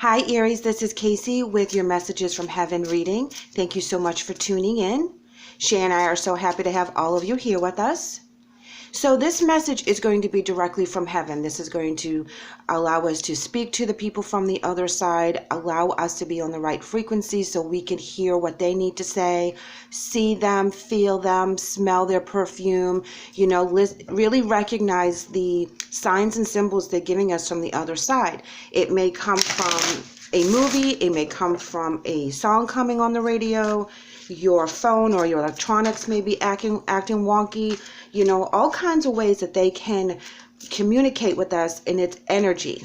Hi Aries, this is Kacee with your Messages from Heaven reading. Thank you so much for tuning in. Shae and I are so happy to have all of you here with us. So this message is going to be directly from heaven. This is going to allow us to speak to the people from the other side, allow us to be on the right frequency so we can hear what they need to say, see them, feel them, smell their perfume, really recognize the signs and symbols they're giving us from the other side. It may come from a movie, it may come from a song coming on the radio, your phone or your electronics may be acting wonky, all kinds of ways that they can communicate with us in its energy.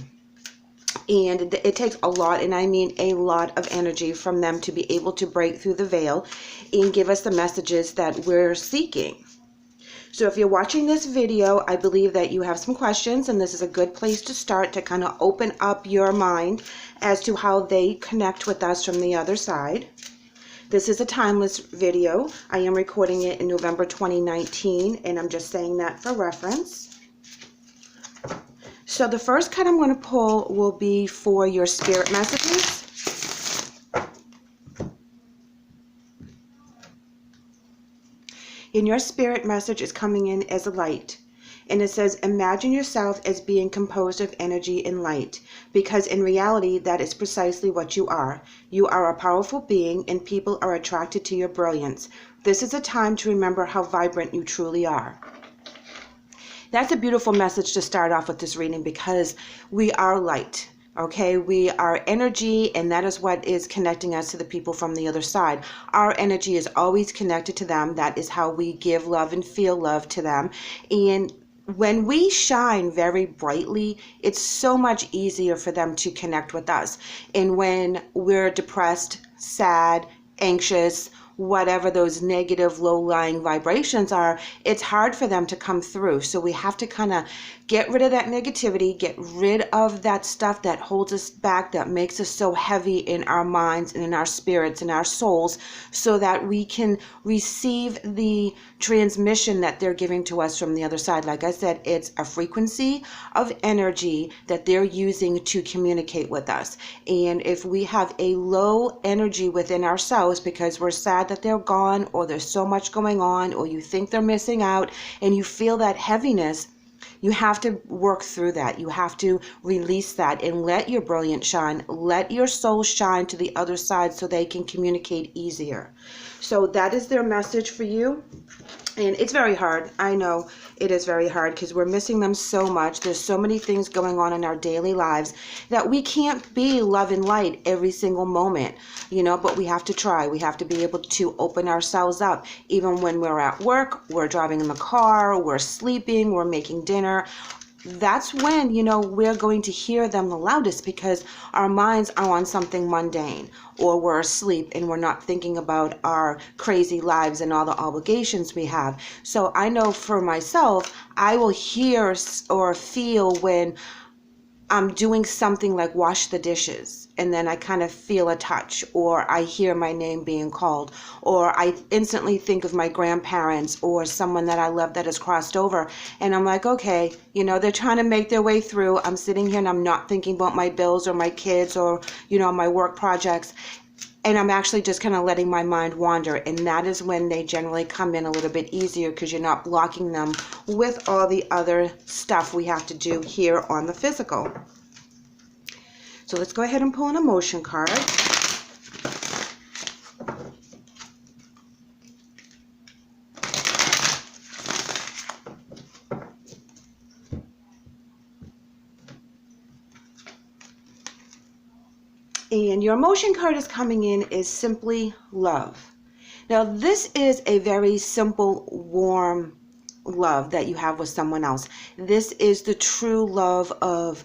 And it takes a lot, and I mean a lot of energy from them to be able to break through the veil and give us the messages that we're seeking. So if you're watching this video, I believe that you have some questions, and this is a good place to start to kind of open up your mind as to how they connect with us from the other side. This is a timeless video. I am recording it in November 2019, and I'm just saying that for reference. So the first card I'm going to pull will be for your spirit messages. And your spirit message is coming in as a light. And it says, imagine yourself as being composed of energy and light, because in reality, that is precisely what you are. You are a powerful being, and people are attracted to your brilliance. This is a time to remember how vibrant you truly are. That's a beautiful message to start off with this reading, because we are light. Okay, we are energy, and that is what is connecting us to the people from the other side. Our energy is always connected to them. That is how we give love and feel love to them. And when we shine very brightly, it's so much easier for them to connect with us. And when we're depressed, sad, anxious, whatever those negative low-lying vibrations are, it's hard for them to come through. So we have to kind of get rid of that negativity, get rid of that stuff that holds us back, that makes us so heavy in our minds and in our spirits and our souls, so that we can receive the transmission that they're giving to us from the other side. Like I said, it's a frequency of energy that they're using to communicate with us. And if we have a low energy within ourselves because we're sad that they're gone, or there's so much going on, or you think they're missing out, and you feel that heaviness, you have to work through that. You have to release that and let your brilliance shine. Let your soul shine to the other side so they can communicate easier. So that is their message for you. And it's very hard. I know it is very hard because we're missing them so much. There's so many things going on in our daily lives that we can't be love and light every single moment, but we have to try. We have to be able to open ourselves up. Even when we're at work, we're driving in the car, we're sleeping, we're making dinner. That's when, we're going to hear them the loudest, because our minds are on something mundane, or we're asleep and we're not thinking about our crazy lives and all the obligations we have. So I know for myself, I will hear or feel when I'm doing something like wash the dishes, and then I kind of feel a touch, or I hear my name being called, or I instantly think of my grandparents or someone that I love that has crossed over, and I'm like, okay, they're trying to make their way through. I'm sitting here and I'm not thinking about my bills or my kids or, my work projects. And I'm actually just kind of letting my mind wander. And that is when they generally come in a little bit easier, because you're not blocking them with all the other stuff we have to do here on the physical. So let's go ahead and pull an emotion card. And your emotion card is coming in is simply love. Now, this is a very simple, warm love that you have with someone else. This is the true love of,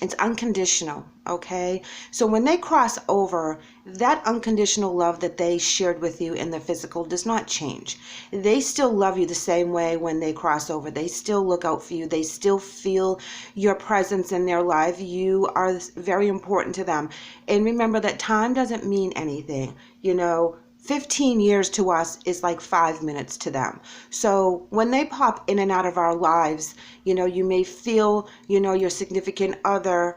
it's unconditional, okay? So when they cross over, that unconditional love that they shared with you in the physical does not change. They still love you the same way when they cross over. They still look out for you. They still feel your presence in their life. You are very important to them. And remember that time doesn't mean anything. 15 years to us is like 5 minutes to them. So when they pop in and out of our lives, you may feel, your significant other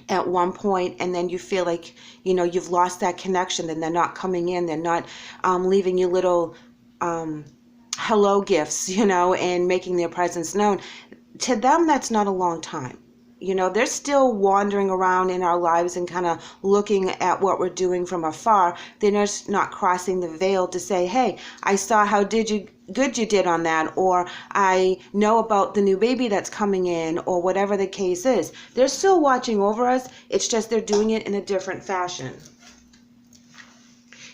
at one point, and then you feel like, you've lost that connection, then they're not coming in, they're not leaving you little hello gifts, and making their presence known. To them, that's not a long time. They're still wandering around in our lives and kind of looking at what we're doing from afar. They're just not crossing the veil to say, hey, I saw how good you did on that, or I know about the new baby that's coming in, or whatever the case is. They're still watching over us. It's just they're doing it in a different fashion.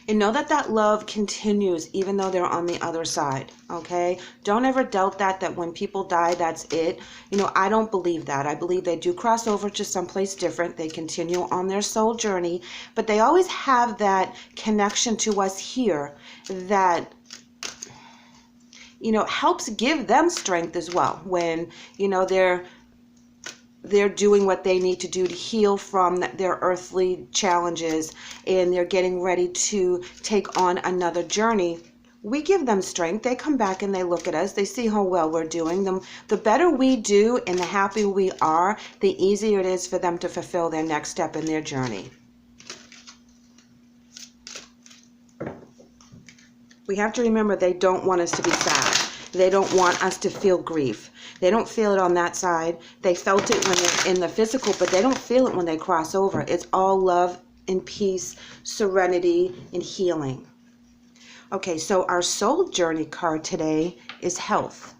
And know that love continues even though they're on the other side, okay? Don't ever doubt that when people die, that's it. I don't believe that. I believe they do cross over to someplace different. They continue on their soul journey, but they always have that connection to us here that, helps give them strength as well when, they're doing what they need to do to heal from their earthly challenges, and they're getting ready to take on another journey. We give them strength. They come back and they look at us. They see how well we're doing. The better we do and the happier we are, the easier it is for them to fulfill their next step in their journey. We have to remember they don't want us to be sad. They don't want us to feel grief. They don't feel it on that side. They felt it when they're in the physical, but they don't feel it when they cross over. It's all love and peace, serenity, and healing. Okay, so our soul journey card today is health.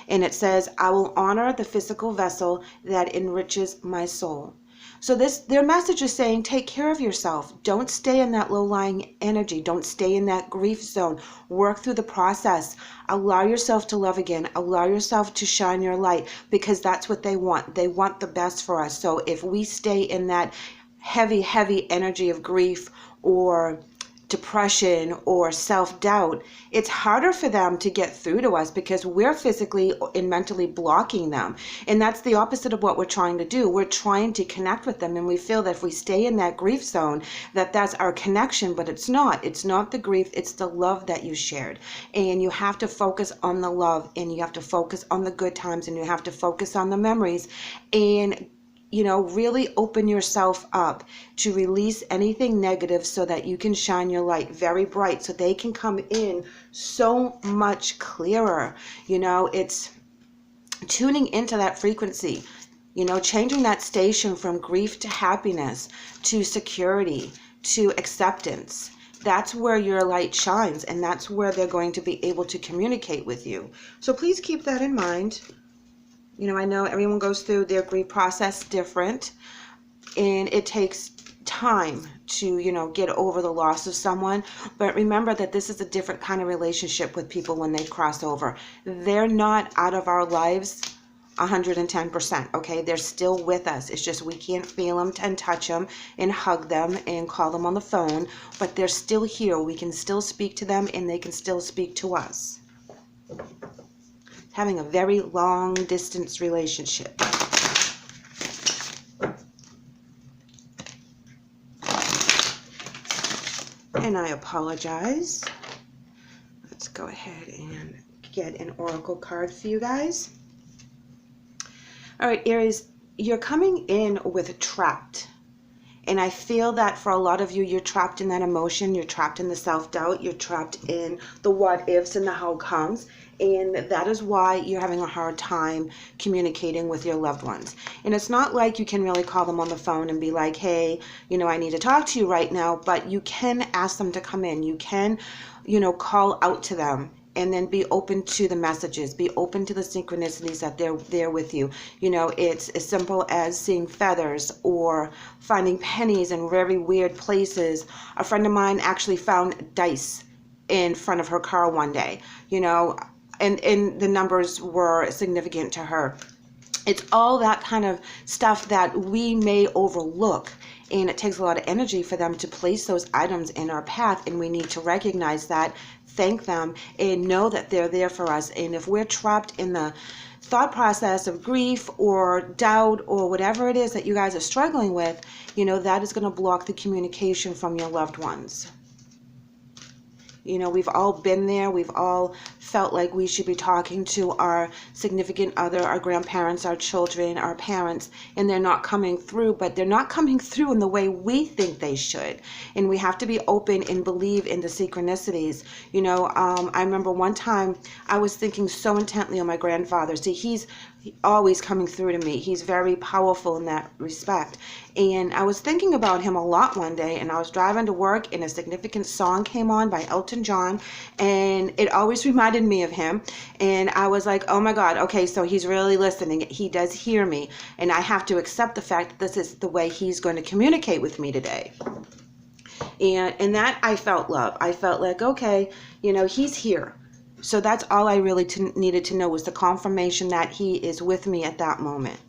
And it says, I will honor the physical vessel that enriches my soul. So their message is saying, take care of yourself. Don't stay in that low-lying energy. Don't stay in that grief zone. Work through the process. Allow yourself to love again. Allow yourself to shine your light, because that's what they want. They want the best for us. So if we stay in that heavy, heavy energy of grief or depression or self-doubt, it's harder for them to get through to us because we're physically and mentally blocking them. And that's the opposite of what we're trying to do. We're trying to connect with them, and we feel that if we stay in that grief zone, that's our connection, but it's not. It's not the grief, it's the love that you shared. And you have to focus on the love, and you have to focus on the good times, and you have to focus on the memories, and really open yourself up to release anything negative so that you can shine your light very bright, so they can come in so much clearer. It's tuning into that frequency, changing that station from grief to happiness, to security, to acceptance. That's where your light shines, and that's where they're going to be able to communicate with you. So please keep that in mind. I know everyone goes through their grief process different, and it takes time to, get over the loss of someone. But remember that this is a different kind of relationship with people when they cross over. They're not out of our lives 110%, okay? They're still with us. It's just we can't feel them and touch them and hug them and call them on the phone, but they're still here. We can still speak to them, and they can still speak to us. Having a very long distance relationship. And I apologize. Let's go ahead and get an oracle card for you guys. All right, Aries, you're coming in with trapped. And I feel that for a lot of you, you're trapped in that emotion. You're trapped in the self-doubt. You're trapped in the what ifs and the how comes. And that is why you're having a hard time communicating with your loved ones. And it's not like you can really call them on the phone and be like, hey, I need to talk to you right now. But you can ask them to come in. You can, call out to them, and then be open to the messages. Be open to the synchronicities that they're there with you. It's as simple as seeing feathers or finding pennies in very weird places. A friend of mine actually found dice in front of her car one day, and the numbers were significant to her. It's all that kind of stuff that we may overlook, and it takes a lot of energy for them to place those items in our path, and we need to recognize that, thank them, and know that they're there for us. And if we're trapped in the thought process of grief or doubt or whatever it is that you guys are struggling with, that is going to block the communication from your loved ones. You know, we've all been there. We've all felt like we should be talking to our significant other, our grandparents, our children, our parents, and they're not coming through, but they're not coming through in the way we think they should. And we have to be open and believe in the synchronicities. You know, I remember one time I was thinking so intently on my grandfather. See, he's always coming through to me. He's very powerful in that respect. And I was thinking about him a lot one day, and I was driving to work, and a significant song came on by Elton John, and it always reminded me of him. And I was like, oh my God, okay, so he's really listening. He does hear me, and I have to accept the fact that this is the way he's going to communicate with me today. And in that, I felt love. I felt like, okay, you know, he's here. So that's all I really needed to know, was the confirmation that he is with me at that moment.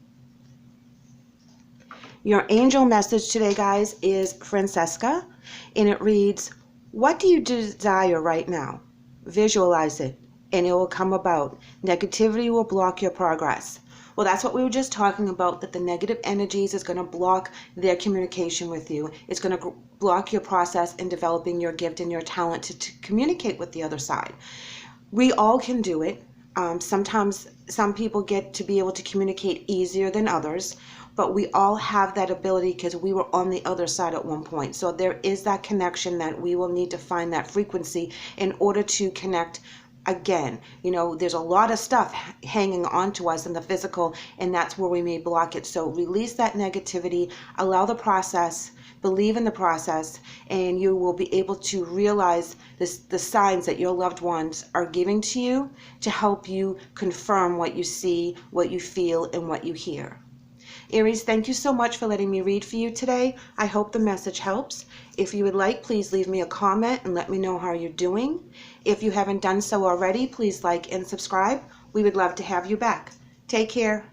Your angel message today, guys, is Francesca, and it reads, what do you desire right now? Visualize it, and it will come about. Negativity will block your progress. Well, that's what we were just talking about, that the negative energies is going to block their communication with you. It's going to block your process in developing your gift and your talent to communicate with the other side. We all can do it. Sometimes some people get to be able to communicate easier than others, but we all have that ability because we were on the other side at one point. So there is that connection that we will need to find that frequency in order to connect again. You know, there's a lot of stuff hanging on to us in the physical, and that's where we may block it. So release that negativity, allow the process, believe in the process, and you will be able to realize the signs that your loved ones are giving to you to help you confirm what you see, what you feel, and what you hear. Aries, thank you so much for letting me read for you today. I hope the message helps. If you would like, please leave me a comment and let me know how you're doing. If you haven't done so already, please like and subscribe. We would love to have you back. Take care.